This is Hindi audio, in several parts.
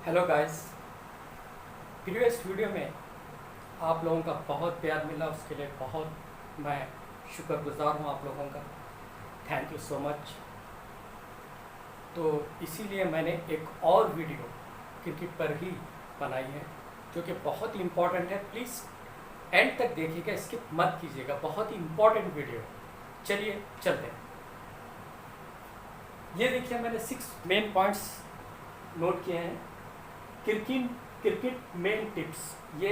Hello guys. प्रीवियस वीडियो में आप लोगों का बहुत प्यार मिला, उसके लिए बहुत मैं शुक्रगुजार हूँ आप लोगों का। Thank you so much. तो इसीलिए मैंने एक और वीडियो क्रिकेट पर ही बनाई है जो कि बहुत ही इम्पोर्टेंट है। प्लीज़ एंड तक देखिएगा, स्किप मत कीजिएगा, बहुत ही इम्पोर्टेंट वीडियो है। चलिए चलते हैं। ये देखिए, मैंने 6 मेन पॉइंट्स नोट किए हैं। क्रिकेट क्रिकेट मेन टिप्स, ये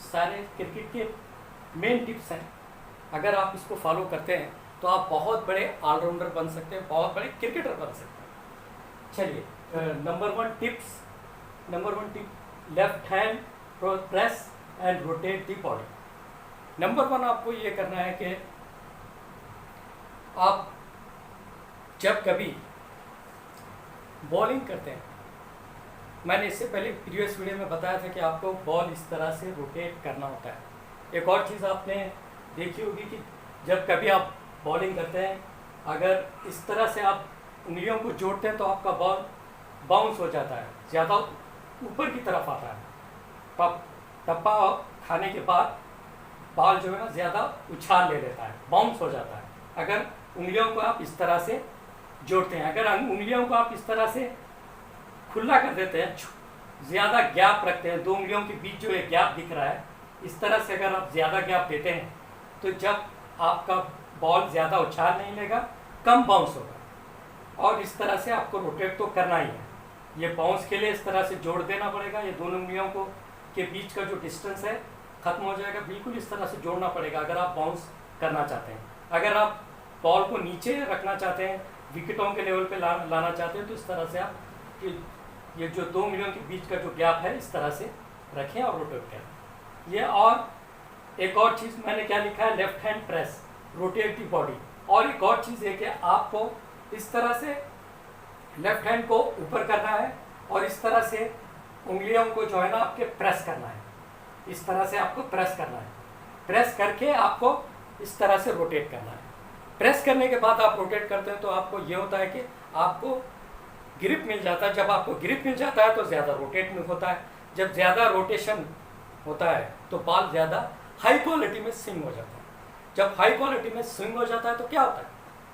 सारे क्रिकेट के मेन टिप्स हैं। अगर आप इसको फॉलो करते हैं तो आप बहुत बड़े ऑलराउंडर बन सकते हैं, बहुत बड़े क्रिकेटर बन सकते हैं। चलिए, number one tip, left hand press and rotate the body. Number one आपको ये करना है कि आप जब कभी बॉलिंग करते हैं, मैंने इससे पहले प्रीवियस वीडियो में बताया था कि आपको बॉल इस तरह से रोटेट करना होता है। एक और चीज़ आपने देखी होगी कि जब कभी आप बॉलिंग करते हैं, अगर इस तरह से आप उंगलियों को जोड़ते हैं तो आपका बॉल बाउंस हो जाता है, ज़्यादा ऊपर की तरफ आता है। टप्पा खाने के बाद बॉल जो है ना ज़्यादा उछाल ले लेता है, बाउंस हो जाता है। अगर उंगलियों को आप इस तरह से जोड़ते हैं, अगर उंगलियों को आप इस तरह से खुला कर देते हैं, ज़्यादा गैप रखते हैं, दो उंगलियों के बीच जो एक गैप दिख रहा है, इस तरह से अगर आप ज़्यादा गैप देते हैं तो जब आपका बॉल ज़्यादा उछाल नहीं लेगा, कम बाउंस होगा। और इस तरह से आपको रोटेट तो करना ही है। ये बाउंस के लिए इस तरह से जोड़ देना पड़ेगा, ये दोनों उंगलियों को के बीच का जो डिस्टेंस है ख़त्म हो जाएगा, बिल्कुल इस तरह से जोड़ना पड़ेगा अगर आप बाउंस करना चाहते हैं। अगर आप बॉल को नीचे रखना चाहते हैं, विकेटों के लेवल पे लाना चाहते हैं, तो इस तरह से आप ये जो दो उंगलियों के बीच का जो गैप है इस तरह से रखें और रोटेट करें। ये और एक और चीज़ मैंने क्या लिखा है, left hand press, rotate the body. और एक और चीज़ है कि आपको इस तरह से लेफ्ट हैंड को ऊपर करना है और इस तरह से उंगलियों को जो है ना आपके प्रेस करना है, इस तरह से आपको प्रेस करना है। प्रेस करके आपको इस तरह से रोटेट करना है। प्रेस करने के बाद आप रोटेट करते हैं तो आपको ये होता है कि आपको ग्रिप मिल जाता है। जब आपको ग्रिप मिल जाता है तो ज़्यादा रोटेट में होता है। जब ज़्यादा रोटेशन होता है तो बॉल ज़्यादा हाई क्वालिटी में स्विंग हो जाता है। जब हाई क्वालिटी में स्विंग हो जाता है तो क्या होता है,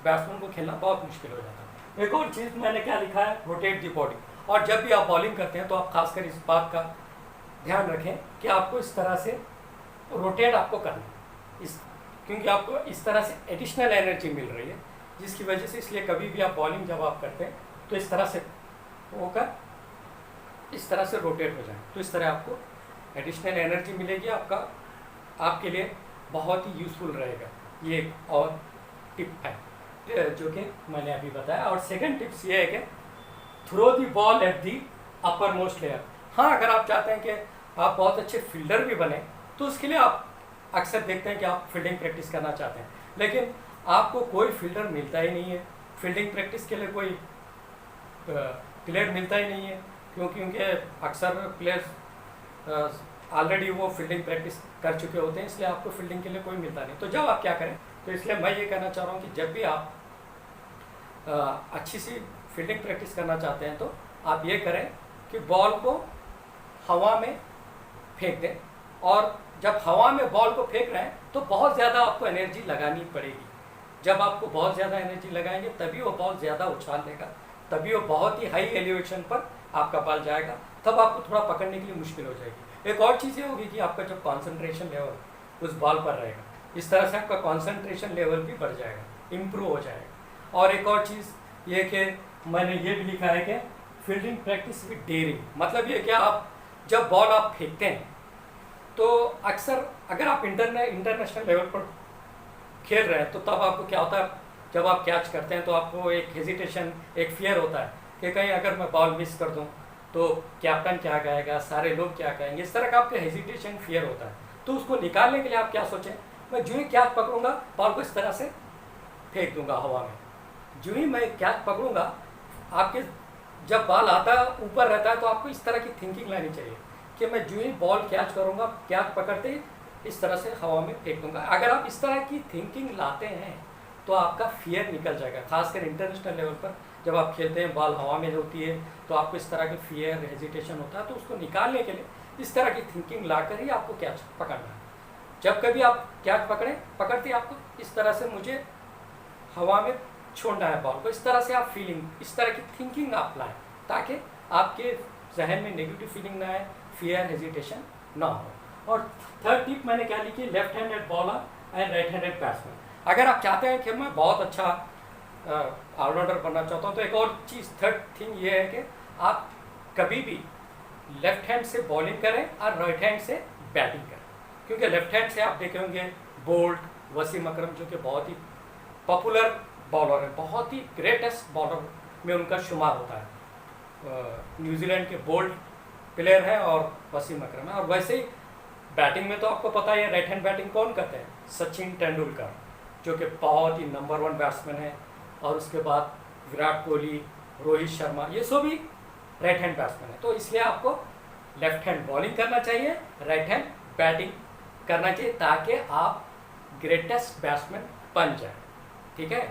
बैट्समैन को खेलना बहुत मुश्किल हो जाता है। एक और चीज़ मैंने क्या लिखा है, रोटेट दी बॉडी। और जब भी आप बॉलिंग करते हैं तो आप खासकर इस बात का ध्यान रखें कि आपको इस तरह से रोटेट आपको करना है, क्योंकि आपको इस तरह से एडिशनल एनर्जी मिल रही है, जिसकी वजह से इसलिए कभी भी आप बॉलिंग जब आप करते हैं तो इस तरह से होकर इस तरह से रोटेट हो जाए, तो इस तरह आपको एडिशनल एनर्जी मिलेगी, आपके लिए बहुत ही यूज़फुल रहेगा। ये एक और टिप है जो कि मैंने अभी बताया। और सेकंड टिप्स ये है कि throw the ball at the upper most layer. हाँ, अगर आप चाहते हैं कि आप बहुत अच्छे फील्डर भी बने तो उसके लिए आप अक्सर देखते हैं कि आप फील्डिंग प्रैक्टिस करना चाहते हैं, लेकिन आपको कोई फील्डर मिलता ही नहीं है। फील्डिंग प्रैक्टिस के लिए कोई प्लेयर मिलता ही नहीं है, क्योंकि अक्सर प्लेयर्स ऑलरेडी वो फील्डिंग प्रैक्टिस कर चुके होते हैं, इसलिए आपको फील्डिंग के लिए कोई मिलता नहीं। तो जब आप क्या करें, तो इसलिए मैं ये कहना चाह रहा हूँ कि जब भी आप अच्छी सी फील्डिंग प्रैक्टिस करना चाहते हैं तो आप ये करें कि बॉल को हवा में फेंक दें। और जब हवा में बॉल को फेंक रहे हैं तो बहुत ज़्यादा आपको एनर्जी लगानी पड़ेगी। जब आपको बहुत ज़्यादा एनर्जी लगाएंगे तभी वो बॉल ज़्यादा उछाल देगा, तभी वो बहुत ही हाई एलिवेशन पर आपका बॉल जाएगा, तब आपको थोड़ा पकड़ने के लिए मुश्किल हो जाएगी। एक और चीज़ ये होगी कि आपका जो कॉन्सेंट्रेशन लेवल उस बॉल पर रहेगा, इस तरह से आपका कॉन्सेंट्रेशन लेवल भी बढ़ जाएगा, इम्प्रूव हो जाएगा। और एक और चीज़ ये कि मैंने ये भी लिखा है कि फील्डिंग प्रैक्टिस विद डेयरिंग। मतलब ये क्या, आप जब बॉल आप फेंकते हैं तो अक्सर अगर आप इंटरनेशनल लेवल पर खेल रहे हैं तो तब आपको क्या होता है, जब आप कैच करते हैं तो आपको एक हेजिटेशन, एक फियर होता है कि कहीं अगर मैं बॉल मिस कर दूं तो कैप्टन क्या कहेगा, सारे लोग क्या कहेंगे, इस तरह का आपका हेजिटेशन, फियर होता है। तो उसको निकालने के लिए आप क्या सोचें, मैं जो ही कैच पकड़ूंगा बॉल को इस तरह से फेंक दूंगा हवा में। जो ही मैं कैच पकड़ूंगा, आपके जब बॉल आता है ऊपर रहता है तो आपको इस तरह की थिंकिंग लानी चाहिए कि मैं जो ही बॉल कैच करूंगा, कैच पकड़ते ही इस तरह से हवा में फेंक दूंगा। अगर आप इस तरह की थिंकिंग लाते हैं तो आपका फियर निकल जाएगा। खासकर इंटरनेशनल लेवल पर जब आप खेलते हैं बॉल हवा में होती है तो आपको इस तरह के फियर हेजिटेशन होता है, तो उसको निकालने के लिए इस तरह की थिंकिंग लाकर ही आपको कैच पकड़ना है। जब कभी आप कैच पकड़ते आपको इस तरह से मुझे हवा में छोड़ना है बॉल को, इस तरह से आप फीलिंग, इस तरह की थिंकिंग आप लाएं ताकि आपके जहन में नेगेटिव फीलिंग ना आए, फियर हेजिटेशन ना हो। और थर्ड टिप मैंने क्या लिखी, left handed bowler and right handed batsman. अगर आप चाहते हैं कि मैं बहुत अच्छा ऑलराउंडर बनना चाहता हूँ तो एक और चीज़, थर्ड थिंग ये है कि आप कभी भी लेफ्ट हैंड से बॉलिंग करें और राइट हैंड से बैटिंग करें, क्योंकि लेफ्ट हैंड से आप देखे होंगे बोल्ट, वसीम अकरम जो कि बहुत ही पॉपुलर बॉलर है, बहुत ही ग्रेटेस्ट बॉलर में उनका शुमार होता है। न्यूजीलैंड के बोल्ट प्लेयर हैं और वसीम अकरम है। और वैसे ही बैटिंग में तो आपको पता ही है राइट हैंड बैटिंग कौन करते हैं, सचिन तेंदुलकर जो कि बहुत ही नंबर 1 बैट्समैन है। और उसके बाद विराट कोहली, रोहित शर्मा, ये सभी राइट हैंड बैट्समैन है। तो इसलिए आपको लेफ्ट हैंड बॉलिंग करना चाहिए, राइट हैंड बैटिंग करना चाहिए ताकि आप ग्रेटेस्ट बैट्समैन बन जाए, ठीक है।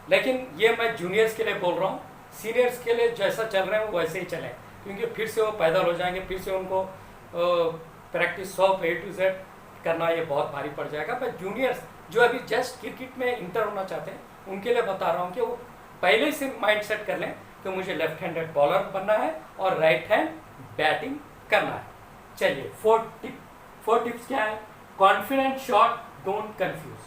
लेकिन ये मैं जूनियर्स के लिए बोल रहा हूँ, सीनियर्स के लिए जैसा चल रहे हैं वो वैसे ही चलें, क्योंकि फिर से वो पैदल हो जाएंगे, फिर से उनको प्रैक्टिस 100 A to Z करना ये बहुत भारी पड़ जाएगा। पर जूनियर्स जो अभी जस्ट क्रिकेट में इंटर होना चाहते हैं उनके लिए बता रहा हूँ कि वो पहले से माइंड सेट कर लें कि मुझे लेफ्ट हैंडेड बॉलर बनना है और राइट हैंड बैटिंग करना है। चलिए फोर टिप्स क्या है, कॉन्फिडेंट शॉट, डोंट कंफ्यूज।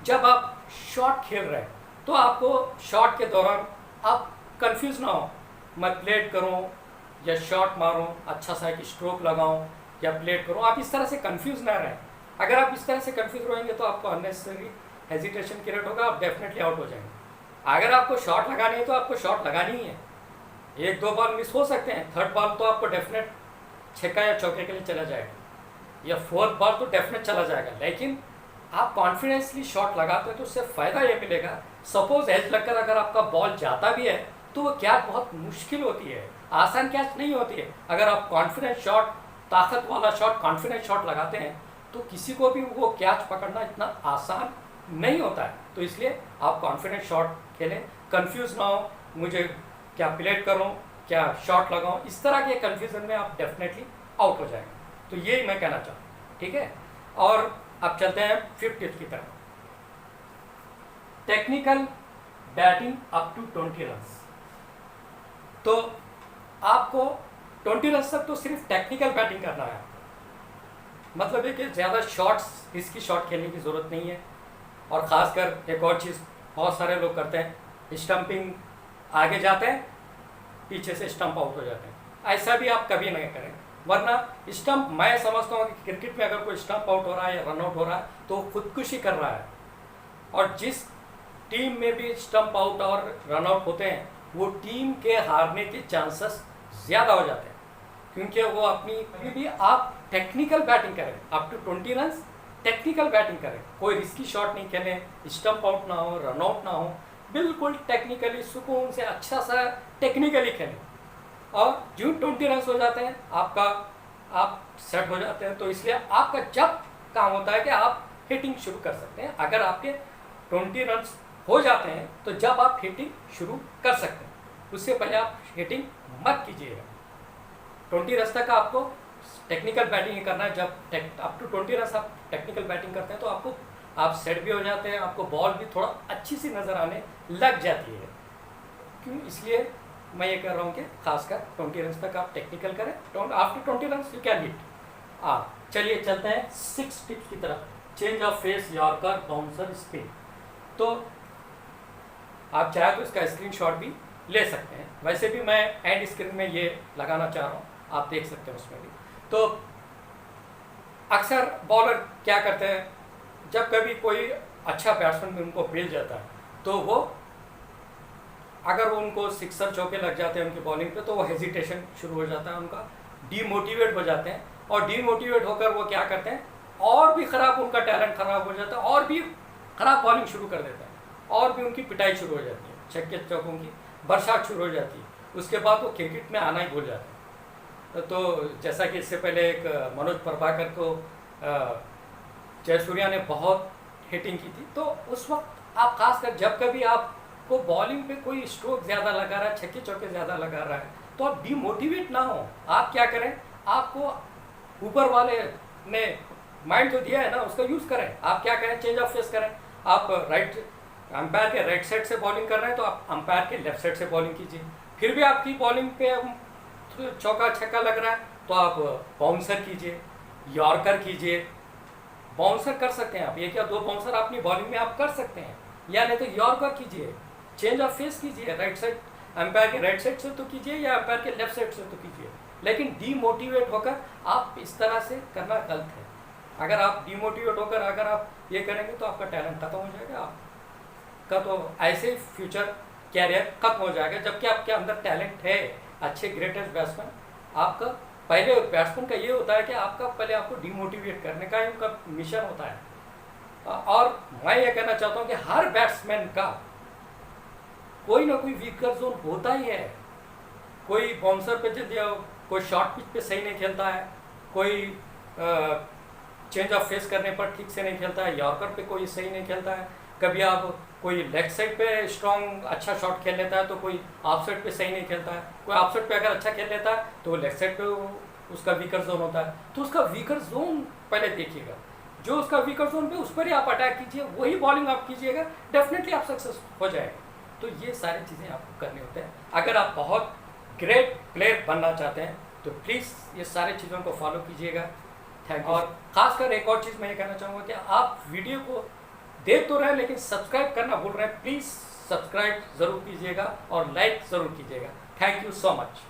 जब आप शॉट खेल रहे हैं तो आपको शॉट के दौरान आप कंफ्यूज ना हो, मैं प्लेट करूं या शॉट मारूं, अच्छा सा एक स्ट्रोक लगाऊं या प्लेट करूं, आप इस तरह से कंफ्यूज ना रहें। अगर आप इस तरह से कंफ्यूज रहेंगे तो आपको अननेसेसरी हेजिटेशन क्रिएट होगा, आप डेफिनेटली आउट हो जाएंगे। अगर आपको शॉट लगानी है तो आपको शॉट लगानी ही है, 1-2 बॉल मिस हो सकते हैं, थर्ड बॉल तो आपको डेफिनेट छक्का या चौके के लिए चला जाएगा, या फोर्थ बॉल तो डेफिनेट चला जाएगा। लेकिन आप कॉन्फिडेंसली शॉट लगाते हैं तो उससे फ़ायदा ये मिलेगा, सपोज एज लगकर अगर आपका बॉल जाता भी है तो वो कैच बहुत मुश्किल होती है, आसान कैच नहीं होती है। अगर आप कॉन्फिडेंस शॉट, ताकत वाला शॉट, कॉन्फिडेंस शॉट लगाते हैं तो किसी को भी वो कैच पकड़ना इतना आसान नहीं होता है। तो इसलिए आप कॉन्फिडेंस शॉट खेलें, कंफ्यूज ना हो, मुझे क्या प्लेट करूं, क्या शॉट लगाऊं, इस तरह के कंफ्यूजन में आप डेफिनेटली आउट हो जाएंगे। तो ये मैं कहना चाहूँ, ठीक है। और अब चलते हैं 5th टिप की तरफ, technical batting up to 20 runs. तो आपको 20 रन्स तक तो सिर्फ टेक्निकल बैटिंग करना है, मतलब है कि ज़्यादा शॉट्स, रिस्की शॉट खेलने की ज़रूरत नहीं है। और ख़ासकर एक और चीज़ बहुत सारे लोग करते हैं, स्टंपिंग, आगे जाते हैं पीछे से स्टंप आउट हो जाते हैं। ऐसा भी आप कभी नहीं करें, वरना स्टंप, मैं समझता हूँ कि क्रिकेट में अगर कोई स्टंप आउट हो रहा है या रन आउट हो रहा है तो खुदकुशी कर रहा है। और जिस टीम में भी स्टंप आउट और रन आउट होते हैं वो टीम के हारने के चांसेस ज़्यादा हो जाते हैं, क्योंकि वो अपनी, कभी भी आप टेक्निकल बैटिंग करें, up to 20 runs technical batting करें, कोई रिस्की शॉट नहीं खेलें, स्टंप आउट ना हो, रन आउट ना हो, बिल्कुल टेक्निकली सुकून से अच्छा सा टेक्निकली खेलें। और जो 20 रन्स हो जाते हैं आप सेट हो जाते हैं। तो इसलिए आपका जब काम होता है कि आप हिटिंग शुरू कर सकते हैं। अगर आपके 20 रन्स हो जाते हैं तो जब आप हिटिंग शुरू कर सकते हैं, उससे पहले आप हिटिंग मत कीजिएगा। 20 रन्स तक आपको टेक्निकल बैटिंग करना है। जब अप टू 20 रन्स आप टेक्निकल बैटिंग करते हैं तो आप सेट भी हो जाते हैं, आपको बॉल भी थोड़ा अच्छी सी नज़र आने लग जाती है। क्यों, इसलिए मैं ये कह रहा हूँ कि खासकर 20 रन्स तक आप टेक्निकल करें, after 20 runs you can hit. चलिए चलते हैं 6 टिप्स की तरफ, change of face, yorker, bouncer, spin. तो आप चाहे तो इसका स्क्रीनशॉट भी ले सकते हैं, वैसे भी मैं एंड स्क्रीन में ये लगाना चाह रहा हूँ, आप देख सकते हैं उसमें भी। तो अक्सर बॉलर क्या करते हैं, जब कभी कोई अच्छा बैट्समैन भी उनको मिल जाता है तो वो, अगर वो उनको सिक्सर चौके लग जाते हैं उनकी बॉलिंग पे तो वो हेजिटेशन शुरू हो जाता है, उनका डीमोटिवेट हो जाते हैं। और डीमोटिवेट होकर वो क्या करते हैं, और भी ख़राब, उनका टैलेंट ख़राब हो जाता है, और भी ख़राब बॉलिंग शुरू कर देता है, और भी उनकी पिटाई शुरू हो जाती है, छक्के चौकों की बरसात शुरू हो जाती है। उसके बाद वो क्रिकेट में आना ही भूल जाते हैं। तो जैसा कि इससे पहले एक मनोज प्रभाकर को जयसूर्या ने बहुत हिटिंग की थी, तो उस वक्त आप खासकर जब कभी आप आपको बॉलिंग पे कोई स्ट्रोक ज़्यादा लगा रहा है, छक्के चौके ज़्यादा लगा रहा है, तो आप डिमोटिवेट ना हो। आप क्या करें, आपको ऊपर वाले ने माइंड जो दिया है ना उसका यूज़ करें। आप क्या करें, चेंज ऑफ फेस करें। आप अंपायर के राइट साइड से बॉलिंग कर रहे हैं तो आप अंपायर के लेफ्ट साइड से बॉलिंग कीजिए। फिर भी आपकी बॉलिंग पे चौका छक्का लग रहा है तो आप बाउंसर कीजिए, यॉर्कर कीजिए। बाउंसर कर सकते हैं आप, एक या दो बाउंसर अपनी बॉलिंग में आप कर सकते हैं, या नहीं तो यॉर्कर कीजिए, चेंज ऑफ फेस कीजिए। राइट साइड अंपायर के राइट साइड से तो कीजिए या अंपायर के लेफ्ट साइड से तो कीजिए, लेकिन डीमोटिवेट होकर आप इस तरह से करना गलत है। अगर आप डीमोटिवेट होकर अगर आप ये करेंगे तो आपका टैलेंट खत्म हो जाएगा, आपका तो ऐसे ही फ्यूचर कैरियर खत्म हो जाएगा। जबकि आपके अंदर टैलेंट है, अच्छे ग्रेटेस्ट बैट्समैन, आपका पहले बैट्समैन का ये होता है कि आपका पहले आपको डिमोटिवेट करने का ही उनका मिशन होता है। और मैं ये कहना चाहता हूँ कि हर बैट्समैन का कोई ना कोई वीकर जोन होता ही है। कोई बाउंसर पे कोई शॉर्ट पिच पे सही नहीं खेलता है, कोई चेंज ऑफ फेस करने पर ठीक से नहीं खेलता है, यॉर्कर पे कोई सही नहीं खेलता है। कभी आप कोई लेग साइड पे स्ट्रॉन्ग अच्छा शॉट खेल लेता है तो कोई ऑफ साइड पे सही नहीं खेलता है। कोई ऑफ साइड पे अगर अच्छा खेल लेता है तो वो लेग साइड पे उसका वीकर जोन होता है। तो उसका वीकर जोन पहले देखिएगा, जो उसका वीकर जोन पे उस पर ही आप अटैक कीजिए, वही बॉलिंग आप कीजिएगा, डेफिनेटली आप सक्सेस हो जाएगा। तो ये सारी चीज़ें आपको करनी होते हैं। अगर आप बहुत ग्रेट प्लेयर बनना चाहते हैं तो प्लीज़ ये सारी चीज़ों को फॉलो कीजिएगा। Thank you. और ख़ासकर एक और चीज़ मैं ये कहना चाहूँगा कि आप वीडियो को देख तो रहे हैं लेकिन सब्सक्राइब करना भूल रहे हैं। प्लीज़ सब्सक्राइब ज़रूर कीजिएगा और लाइक ज़रूर कीजिएगा। Thank you so much.